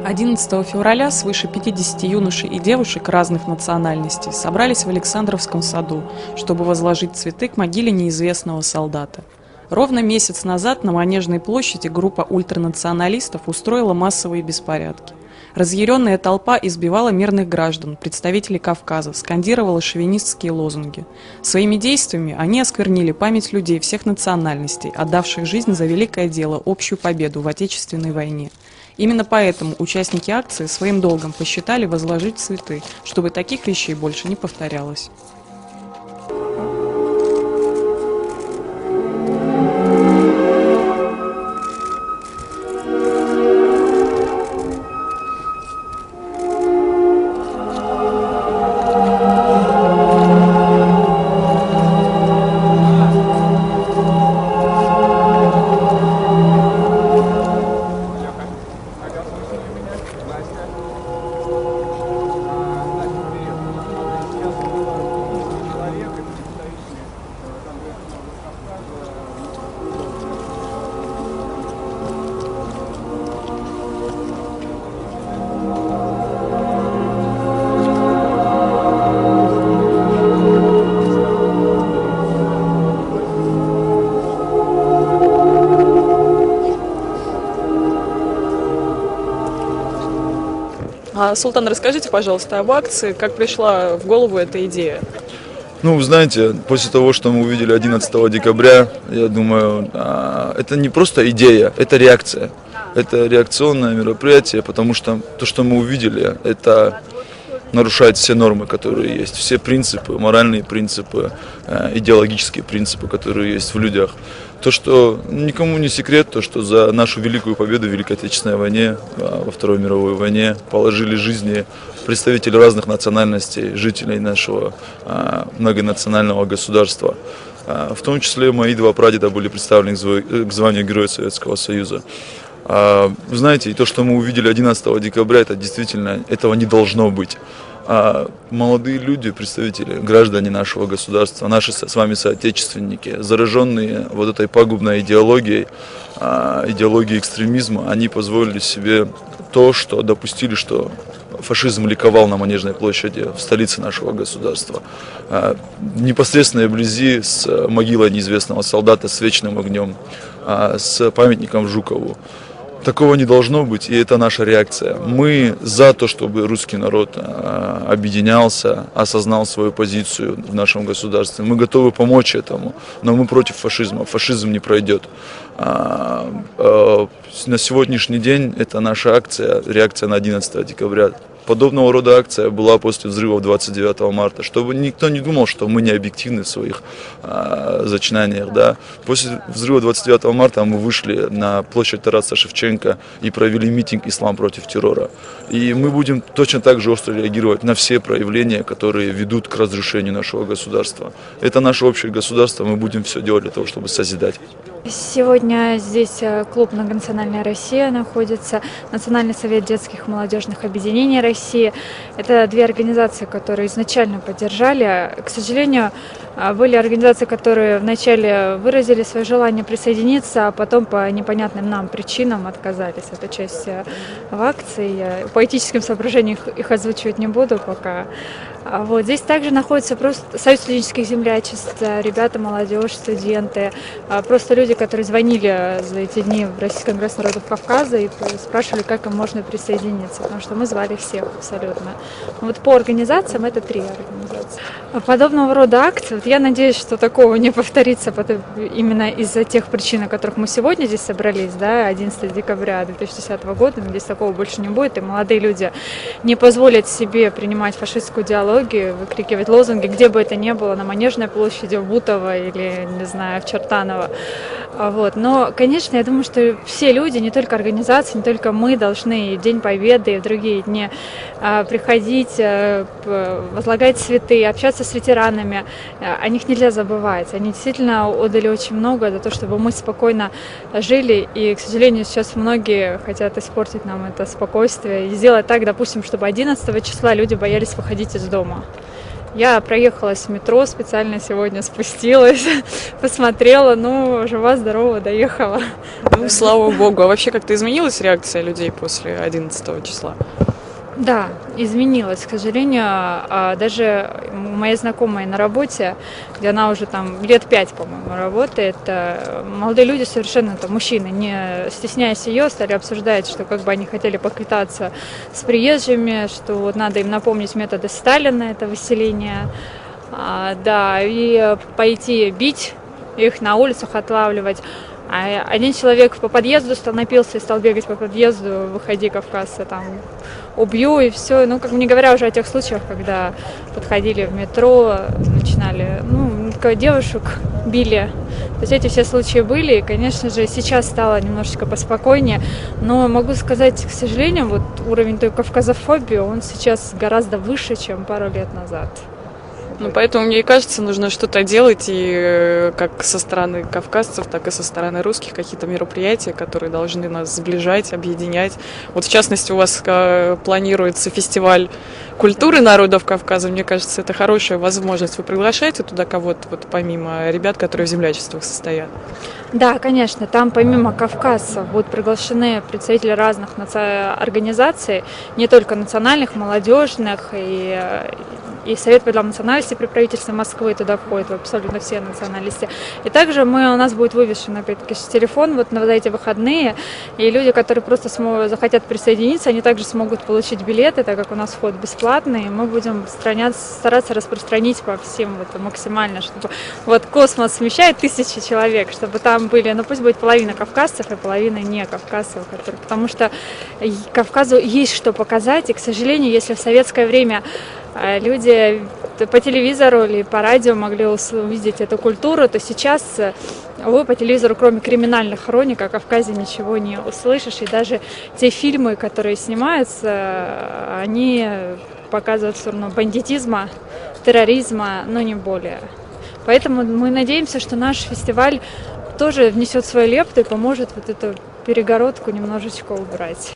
11 февраля свыше 50 юношей и девушек разных национальностей собрались в Александровском саду, чтобы возложить цветы к могиле неизвестного солдата. Ровно месяц назад на Манежной площади группа ультранационалистов устроила массовые беспорядки. Разъяренная толпа избивала мирных граждан, представителей Кавказа, скандировала шовинистские лозунги. Своими действиями они осквернили память людей всех национальностей, отдавших жизнь за великое дело, общую победу в Отечественной войне. Именно поэтому участники акции своим долгом посчитали возложить цветы, чтобы таких вещей больше не повторялось. Султан, расскажите, пожалуйста, об акции, как пришла в голову эта идея? Ну, вы знаете, после того, что мы увидели 11 декабря, я думаю, это не просто идея, это реакция. Это реакционное мероприятие, потому что то, что мы увидели, это нарушает все нормы, которые есть, все принципы, моральные принципы, идеологические принципы, которые есть в людях. То, что никому не секрет, то, что за нашу великую победу в Великой Отечественной войне, во Второй мировой войне положили жизни представители разных национальностей, жителей нашего многонационального государства. В том числе мои два прадеда были представлены к званию Героя Советского Союза. Вы знаете, и то, что мы увидели 11 декабря, это действительно, этого не должно быть. Молодые люди, представители, граждане нашего государства, наши с вами соотечественники, зараженные вот этой пагубной идеологией, идеологией экстремизма, они позволили себе то, что допустили, что фашизм ликовал на Манежной площади в столице нашего государства. Непосредственно вблизи с могилой неизвестного солдата, с вечным огнем, с памятником Жукову. Такого не должно быть, и это наша реакция. Мы за то, чтобы русский народ объединялся, осознал свою позицию в нашем государстве. Мы готовы помочь этому, но мы против фашизма. Фашизм не пройдет. На сегодняшний день это наша акция, реакция на 11 декабря. Подобного рода акция была после взрывов 29 марта, чтобы никто не думал, что мы не объективны в своих зачинаниях. Да. После взрыва 29 марта мы вышли на площадь Тараса Шевченко и провели митинг «Ислам против террора». И мы будем точно так же остро реагировать на все проявления, которые ведут к разрушению нашего государства. Это наше общее государство, мы будем все делать для того, чтобы созидать. Сегодня здесь клуб «Многонациональная Россия» находится, Национальный совет детских и молодежных объединений России. Это две организации, которые изначально поддержали. К сожалению, были организации, которые вначале выразили свое желание присоединиться, а потом по непонятным нам причинам отказались от участия в акции. По этическим соображениям их озвучивать не буду пока. Вот. Здесь также находится просто Союз студенческих землячеств, ребята, молодежь, студенты, просто люди, которые звонили за эти дни в Российский конгресс народов Кавказа и спрашивали, как им можно присоединиться, потому что мы звали всех абсолютно. Вот по организациям это 3 организации. Подобного рода акции, вот я надеюсь, что такого не повторится именно из-за тех причин, о которых мы сегодня здесь собрались, да, 11 декабря 2010 года, надеюсь, такого больше не будет, и молодые люди не позволят себе принимать фашистскую идеологию, выкрикивать лозунги, где бы это ни было, на Манежной площади, в Бутово или, не знаю, в Чертаново. Вот. Но, конечно, я думаю, что все люди, не только организации, не только мы, должны в День Победы и в другие дни приходить, возлагать цветы, общаться с ветеранами. О них нельзя забывать. Они действительно отдали очень много за то, чтобы мы спокойно жили. И, к сожалению, сейчас многие хотят испортить нам это спокойствие и сделать так, допустим, чтобы 11 числа люди боялись выходить из дома. Я проехалась в метро, специально сегодня спустилась, посмотрела, ну, жива-здорова, доехала. Ну, слава богу. А вообще как-то изменилась реакция людей после 11 числа? Да, изменилось, к сожалению. Даже у моей знакомой на работе, где она уже там лет 5, по-моему, работает, молодые люди совершенно, там, мужчины, не стесняясь ее, стали обсуждать, что как бы они хотели поквитаться с приезжими, что вот надо им напомнить методы Сталина, это выселение, да, и пойти бить их на улицах, отлавливать. А один человек по подъезду напился и стал бегать по подъезду, выходи, кавказцы, там, убью и все. Ну, как не говоря уже о тех случаях, когда подходили в метро, начинали, ну, девушек били. То есть эти все случаи были, и, конечно же, сейчас стало немножечко поспокойнее. Но могу сказать, к сожалению, вот уровень той кавказофобии, он сейчас гораздо выше, чем пару лет назад. Ну, поэтому, мне кажется, нужно что-то делать, и как со стороны кавказцев, так и со стороны русских, какие-то мероприятия, которые должны нас сближать, объединять. Вот, в частности, у вас планируется фестиваль культуры народов Кавказа. Мне кажется, это хорошая возможность. Вы приглашаете туда кого-то, вот, помимо ребят, которые в землячествах состоят? Да, конечно, там помимо кавказцев будут приглашены представители разных организаций, не только национальных, молодежных, и Совет по делам национальности при правительстве Москвы туда входит абсолютно все национальности. И также у нас будет вывешен, опять-таки, телефон вот на эти выходные, и люди, которые просто захотят присоединиться, они также смогут получить билеты, так как у нас вход бесплатный, и мы будем стараться распространить по всем вот, максимально, чтобы вот космос вмещает 1000 человек, чтобы там были, ну пусть будет половина кавказцев и половина не кавказцев, потому что Кавказу есть что показать, и, к сожалению, если в советское время люди по телевизору или по радио могли увидеть эту культуру, то сейчас, увы, по телевизору, кроме криминальных хроник, о Кавказе ничего не услышишь. И даже те фильмы, которые снимаются, они показывают сторону бандитизма, терроризма, но не более. Поэтому мы надеемся, что наш фестиваль тоже внесет свою лепту и поможет вот эту перегородку немножечко убрать.